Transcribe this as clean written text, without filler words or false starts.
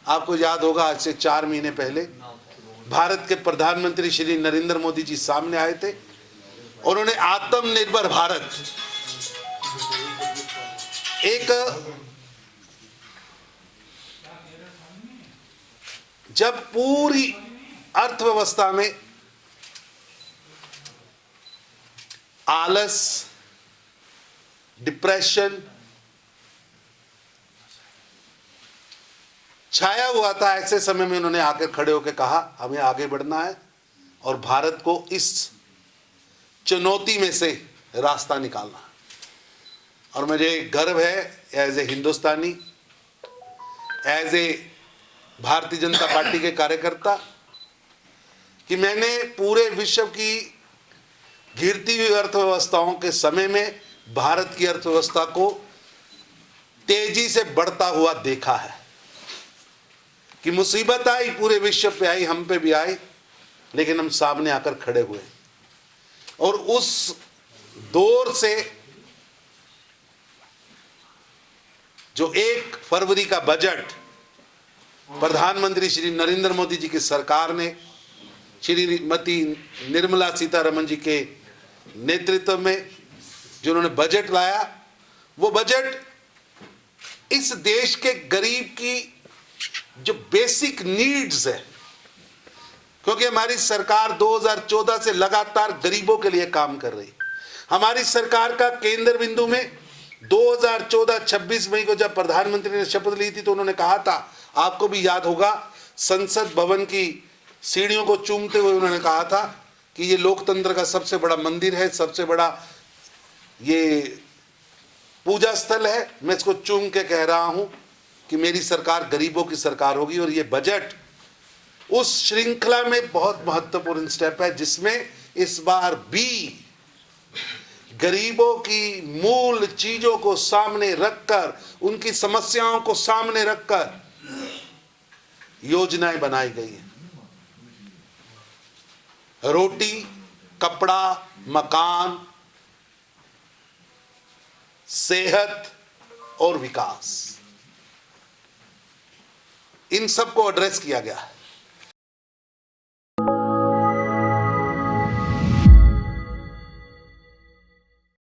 आपको याद होगा आज से 4 महीने पहले भारत के प्रधानमंत्री श्री नरेंद्र मोदी जी सामने आए थे। उन्होंने आत्मनिर्भर भारत एक, जब पूरी अर्थव्यवस्था में आलस, डिप्रेशन छाया हुआ था, ऐसे समय में उन्होंने आकर खड़े होकर कहा हमें आगे बढ़ना है और भारत को इस चुनौती में से रास्ता निकालना है। और मुझे गर्व है as a Hindustani, as a Bharatiya Janata party के कार्यकर्ता, कि मैंने पूरे विश्व की गिरती हुई अर्थव्यवस्थाओं के समय में भारत की अर्थव्यवस्था को तेजी से बढ़ता हुआ देखा है। कि मुसीबत आई, पूरे विश्व पे आई, हम पे भी आई, लेकिन हम सामने आकर खड़े हुए। और उस दौर से जो 1 फरवरी का बजट प्रधानमंत्री श्री नरेंद्र मोदी जी की सरकार ने श्रीमती निर्मला सीतारमण जी के नेतृत्व में जो उन्होंने बजट लाया, वो बजट इस देश के गरीब की जो बेसिक नीड्स है, क्योंकि हमारी सरकार 2014 से लगातार गरीबों के लिए काम कर रही। हमारी सरकार का केंद्र बिंदु में 2014-26 मई को जब प्रधानमंत्री ने शपथ ली थी तो उन्होंने कहा था, आपको भी याद होगा, संसद भवन की सीढ़ियों को चूमते हुए उन्होंने कहा था कि ये लोकतंत्र का सबसे बड़ा मंदिर है, सबसे बड़ा ये पूजा स्थल है। मैं इसको चूम के कह रहा हूं कि मेरी सरकार गरीबों की सरकार होगी। और ये बजट उस श्रृंखला में बहुत महत्वपूर्ण स्टेप है, जिसमें इस बार भी गरीबों की मूल चीजों को सामने रखकर, उनकी समस्याओं को सामने रखकर योजनाएं बनाई गई हैं। रोटी, कपड़ा, मकान, सेहत और विकास, इन सबको एड्रेस किया गया है।